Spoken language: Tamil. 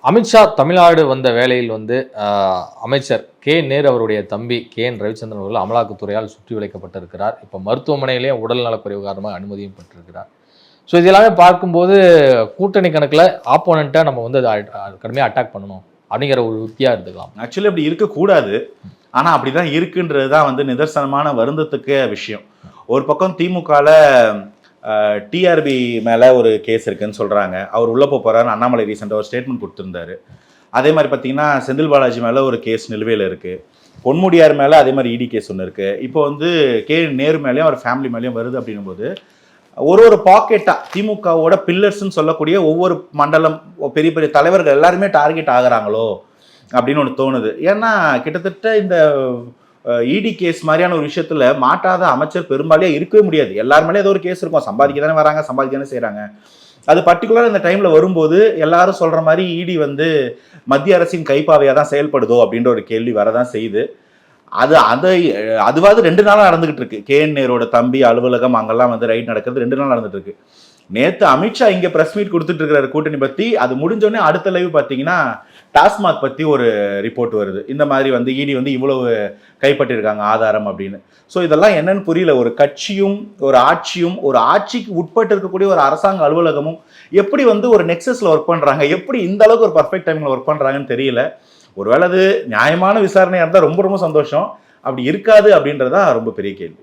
அமித்ஷா தமிழ்நாடு வந்த வேளையில் அமைச்சர் கே நேரு அவருடைய தம்பி KN ரவிச்சந்திரன் அவர்கள் அமலாக்கத்துறையால் சுற்றி வளைக்கப்பட்டிருக்கிறார். இப்போ மருத்துவமனையிலேயே உடல் நலக்குறைவு காரணமாக அனுமதியும் பெற்றிருக்கிறார். ஸோ இது எல்லாமே பார்க்கும்போது கூட்டணி கணக்கில் ஆப்போனண்ட்டை நம்ம கடுமையாக அட்டாக் பண்ணணும் அப்படிங்கிற ஒரு யுக்தியாக எடுத்துக்கலாம். ஆக்சுவலி அப்படி இருக்கக்கூடாது, ஆனால் அப்படி தான் இருக்குன்றது தான் நிதர்சனமான வருந்தத்துக்கு விஷயம். ஒரு பக்கம் திமுகவில் டிஆர்பி மேலே ஒரு கேஸ் இருக்குன்னு சொல்கிறாங்க. அவர் உள்ளே போகிறாரு. அண்ணாமலை ரீசெண்டாக ஒரு ஸ்டேட்மெண்ட் கொடுத்துருந்தாரு. அதே மாதிரி பார்த்தீங்கன்னா செந்தில் பாலாஜி மேலே ஒரு கேஸ் நிலுவையில் இருக்குது. பொன்முடியார் மேலே அதே மாதிரி இடி கேஸ் ஒன்று இருக்குது. இப்போ கே நேரு மேலேயும் அவர் ஃபேமிலி மேலேயும் வருது அப்படின்னும்போது ஒரு பாக்கெட்டாக திமுகவோட பில்லர்ஸ்ன்னு சொல்லக்கூடிய ஒவ்வொரு மண்டலம் பெரிய பெரிய தலைவர்கள் எல்லாருமே டார்கெட் ஆகுறாங்களோ அப்படின்னு ஒன்று தோணுது. ஏன்னா கிட்டத்தட்ட இந்த இடி கேஸ் மாதிரியான ஒரு விஷயத்துல மாட்டாத அமைச்சர் பெரும்பாலே இருக்கவே முடியாது. எல்லார் மேலே ஏதோ ஒரு கேஸ் இருக்கும். சம்பாதிக்க தானே வராங்க, சம்பாதிக்க தானே செய்கிறாங்க. அது பர்டிகுலராக இந்த டைமில் வரும்போது எல்லாரும் சொல்கிற மாதிரி இடி மத்திய அரசின் கைப்பாவையாக தான் செயல்படுதோ அப்படின்ற ஒரு கேள்வி வரதான் செய்யுது. அதுவாது 2 நாளாக நடந்துகிட்டு இருக்கு. KN நேரோட தம்பி அலுவலகம் அங்கெல்லாம் ரைட் நடக்கிறது 2 நாள் நடந்துட்டு இருக்கு. நேற்று அமித்ஷா இங்கே ப்ரெஸ் மீட் கொடுத்துட்டு இருக்கிற கூட்டணி பற்றி அது முடிஞ்சோடனே அடுத்த லைவ் பார்த்தீங்கன்னா டாஸ்மாக் பற்றி ஒரு ரிப்போர்ட் வருது. இந்த மாதிரி இடி இவ்வளவு கைப்பற்றிருக்காங்க ஆதாரம் அப்படின்னு. ஸோ இதெல்லாம் என்னன்னு புரியல. ஒரு கட்சியும் ஒரு ஆட்சியும் ஒரு ஆட்சிக்கு உட்பட்டு இருக்கக்கூடிய ஒரு அரசாங்க அலுவலகமும் எப்படி ஒரு நெக்ஸஸ்ல ஒர்க் பண்ணுறாங்க, எப்படி இந்த அளவுக்கு ஒரு பர்ஃபெக்ட் டைமில் ஒர்க் பண்ணுறாங்கன்னு தெரியல. ஒருவேளை அது நியாயமான விசாரணையாக இருந்தால் ரொம்ப ரொம்ப சந்தோஷம். அப்படி இருக்காது அப்படின்றதா ரொம்ப பெரிய கேள்வி.